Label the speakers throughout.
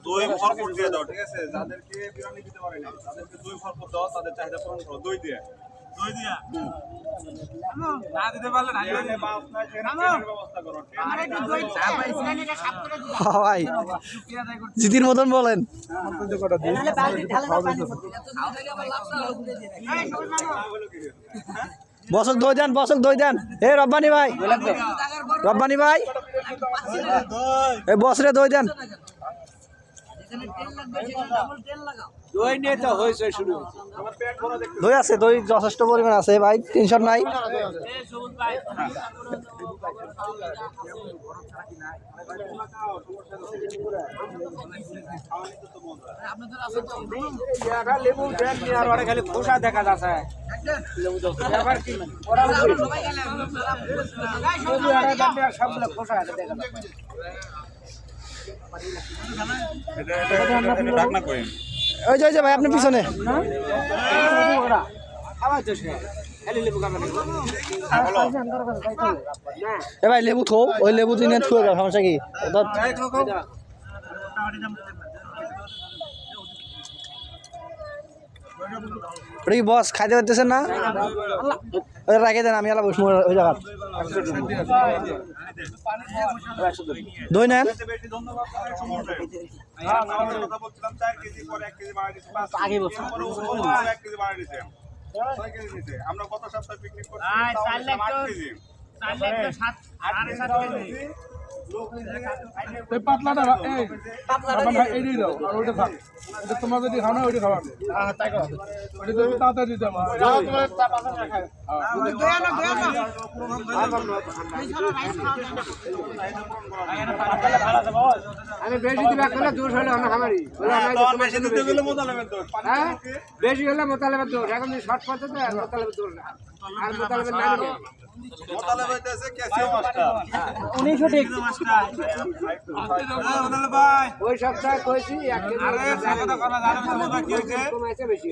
Speaker 1: দই ভরপুর দিয়ে দাও, ঠিক আছে? যাদেরকে বিরিয়ানি দিতে পারে না তাদেরকে দই ভরপুর দাও, তাদের চাহিদা পূরণ করো। দই দিয়া না দিতে পারলে না ব্যবস্থা করো।
Speaker 2: ভাই জিতির মতন বলেন। বসক দই দেন, বসক দই দেন। এ রব্বানি ভাই, রব্বানি ভাই, এ বসরে দই দেন। দই আছে, দই যথেষ্ট পরিমাণ আছে ভাই, টেনশন নাই।
Speaker 3: খালি খোসা দেখা যাচ্ছে। সবগুলো খোসা দেখা
Speaker 2: ওই যে ভাই আপনি পিছনে এ ভাই লেবু থো, ওই লেবু দিনে থুয়ে যাও, সমস্যা কি? বস খাইতে পারতেছেন না? রাখে দেন, আমি এলা বসবো ওই জায়গা। দই নেন।
Speaker 1: আমরা গত সপ্তাহে পিকনিক করছি,
Speaker 4: পাতলাটা তোমরা যদি খাও না ওইটা খাওয়া তাড়াতাড়ি দিতে
Speaker 3: বেশি হলে মোতালেবের দৌড়, এখন শর্ট পড়ছে তো মোতালেবের দৌড় না, আর মোতালেবের না ওই সপ্তাহে কইছি বেশি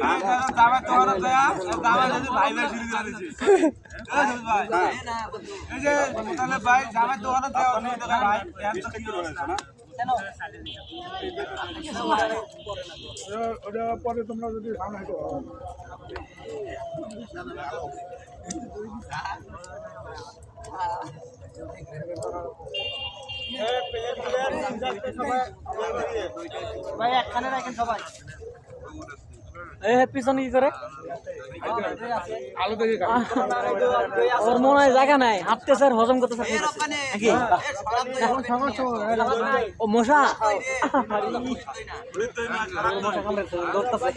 Speaker 4: ওটা পরে তোমরা যদি খাও না
Speaker 2: ভাই একখানে রাখেন সবাই। পিছনে কি করে ওর মনে হয় জায়গা নাই, হাঁটতেছে আর হজম করতেছে। ও মশা মশা কামড়েছে, ধরতেছে।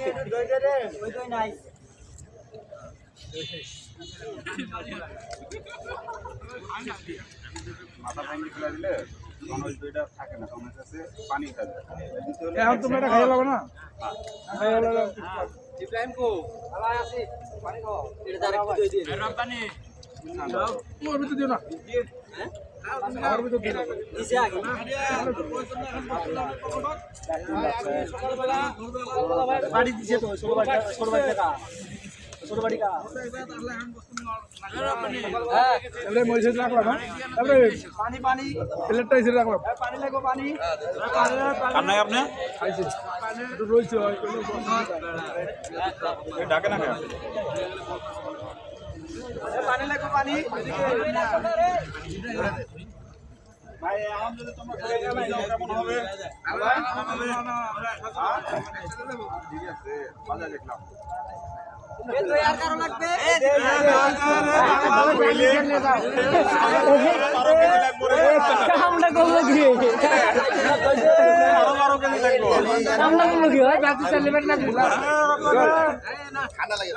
Speaker 1: মাথা ভাঙি ফেলা দিলে মানুষ দুইটা থাকে না, তোমার কাছে পানি খাবে।
Speaker 4: এখন তোমরা এটা খাইয়ে লাগবে না?
Speaker 3: ইব্রাহিম কো আলাই আছে পানি খাও, এটা ডাইরেক্ট দই দিয়ে রব্বানি
Speaker 4: ওর ভিতর দিও না,
Speaker 3: হ্যাঁ
Speaker 4: আর ভিতর দিও না,
Speaker 3: নিচে আগে
Speaker 2: বাড়ি দিছে তো ছোট বাড়ি টাকা ছোট বাড়ি কা
Speaker 3: হ্যাঁ
Speaker 4: এবারে মরিচ রাখলাম। হ্যাঁ তারপরে
Speaker 3: পানি পানি
Speaker 4: প্লেটটা এসে রাখলাম।
Speaker 3: পানি লাগবে পানি
Speaker 1: কার নাই আপনি
Speaker 4: খাইছি একটু রয়েছে
Speaker 1: ডাকে না কেন?
Speaker 3: পানি লাগবে পানি
Speaker 1: ভাই এখন যদি তোমরা কেমন হবে? ঠিক আছে, মজা দেখলাম।
Speaker 3: আর কারো লাগবে
Speaker 2: কামটা করলো কি কামটা করলো কি হয় বাকি সেলিব্রেট না দিলা
Speaker 1: ঠান্ডা লাগে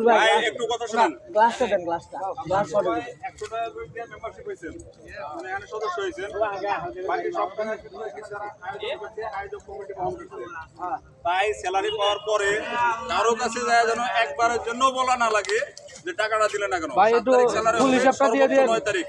Speaker 1: ভাই একটু কথা শুনুন।
Speaker 2: গ্লাসটা দেন, গ্লাসটা। গ্লাস ফটো দিন।
Speaker 1: 100 টাকা করে দিয়ে মেম্বারশিপ হয়েছেন, মানে এখানে সদস্য হয়েছেন, বাকি সব টাকা কিছু যারা আয়োজন করছে, আয়োজক কমিটি বহন করছে। তাই স্যালারি পাওয়ার পরে কারো কাছে যায় যেন একবারের জন্য বলা না লাগে যে টাকাটা দিলে না কেন। 7 তারিখ স্যালারি হবে, সর্বোচ্চ 9 তারিখ।